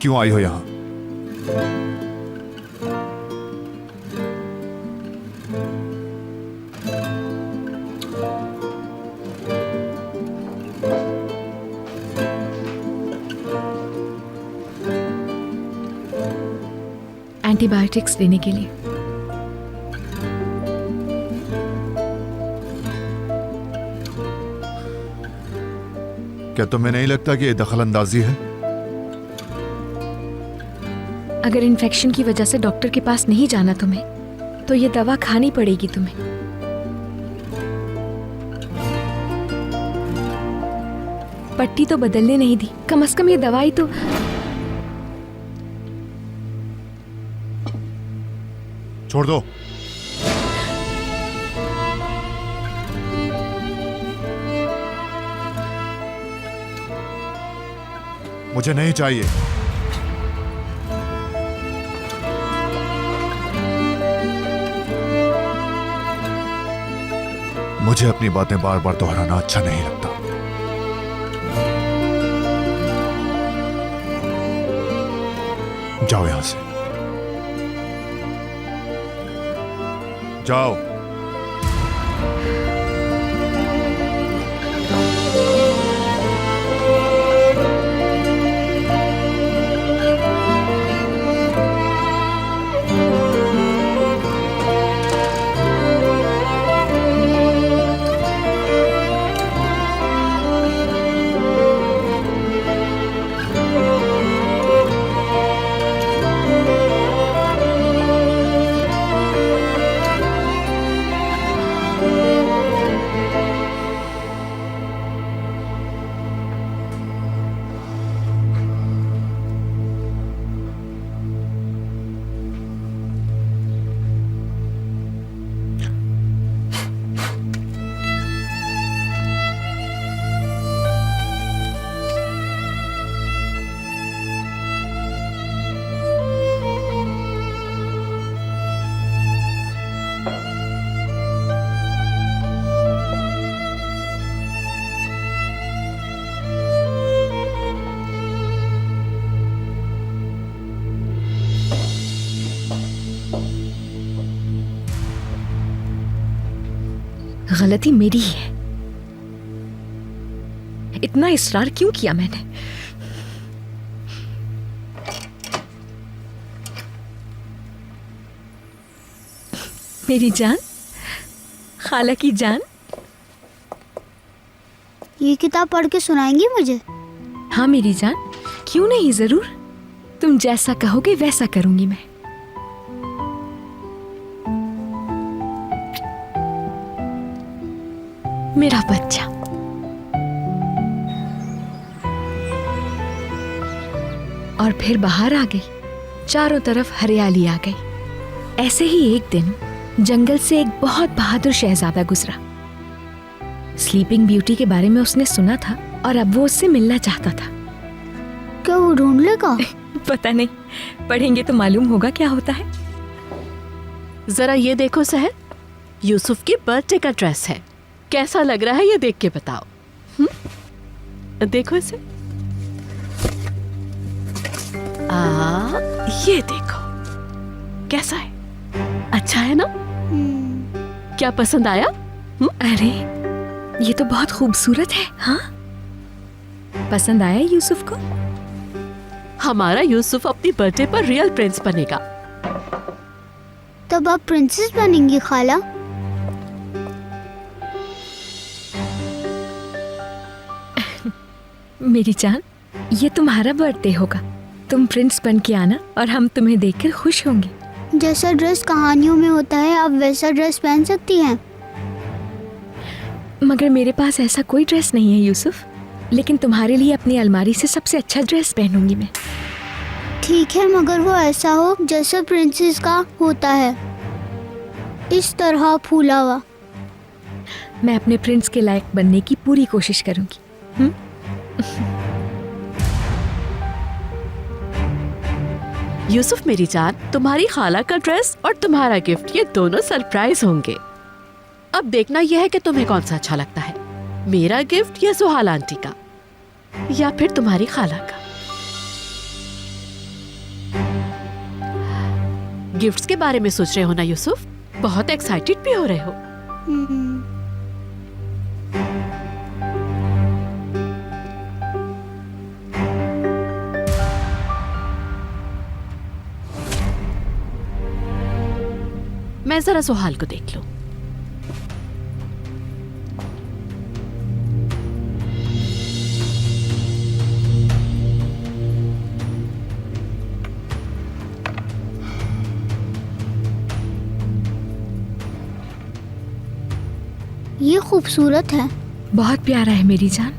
क्यों आई हो यहां? एंटीबायोटिक्स लेने के लिए। क्या तुम्हें नहीं लगता कि ये दखलंदाजी है? अगर इन्फेक्शन की वजह से डॉक्टर के पास नहीं जाना तुम्हें, तो ये दवा खानी पड़ेगी तुम्हें। पट्टी तो बदलने नहीं दी, कम से कम ये दवाई तो। छोड़ दो। मुझे नहीं चाहिए। मुझे अपनी बातें बार बार दोहराना अच्छा नहीं लगता। जाओ यहां से, जाओ। गलती मेरी ही है। इतना इसरार क्यों किया मैंने? मेरी जान, खाला की जान। ये किताब पढ़ के सुनाएंगी मुझे? हाँ मेरी जान, क्यों नहीं, जरूर। तुम जैसा कहोगे वैसा करूंगी मैं। मेरा बच्चा। और फिर बाहर आ गई, चारों तरफ हरियाली आ गई। ऐसे ही एक दिन जंगल से एक बहुत बहादुर शहजादा गुजरा। स्लीपिंग ब्यूटी के बारे में उसने सुना था और अब वो उससे मिलना चाहता था। क्या वो ढूंढ लेगा? पता नहीं, पढ़ेंगे तो मालूम होगा क्या होता है। जरा ये देखो सहर, यूसुफ की बर्थडे का ड्रेस है। कैसा लग रहा है ये देख के बताओ। देखो इसे। ये देखो कैसा है, अच्छा है ना? क्या पसंद आया? अरे ये तो बहुत खूबसूरत है। हाँ, पसंद आया यूसुफ को? हमारा यूसुफ अपनी बर्थडे पर रियल प्रिंस बनेगा। तब आप प्रिंसेस बनेंगी खाला? मेरी जान, ये तुम्हारा बर्थडे होगा। तुम प्रिंस बन के आना और हम तुम्हें देखकर खुश होंगे। जैसा ड्रेस कहानियों में होता है, आप वैसा ड्रेस पहन सकती हैं। मगर मेरे पास ऐसा कोई ड्रेस नहीं है यूसुफ, लेकिन तुम्हारे लिए अपनी अलमारी से सबसे अच्छा ड्रेस पहनूंगी मैं। ठीक है, मगर वो ऐसा हो जैसा प्रिंसेस का होता है, इस तरह फूला हुआ। मैं अपने प्रिंस के लायक बनने की पूरी कोशिश करूंगी। यूसुफ मेरी जान, तुम्हारी खाला का ड्रेस और तुम्हारा गिफ्ट, ये दोनों सरप्राइज होंगे। अब देखना यह है कि तुम्हें कौन सा अच्छा लगता है, मेरा गिफ्ट या सुहाल आंटी का, या फिर तुम्हारी खाला का। गिफ्ट्स के बारे में सोच रहे हो ना यूसुफ? बहुत एक्साइटेड भी हो रहे हो। हम्म, मैं जरा सुहाल को देख लूं। ये खूबसूरत है। बहुत प्यारा है मेरी जान।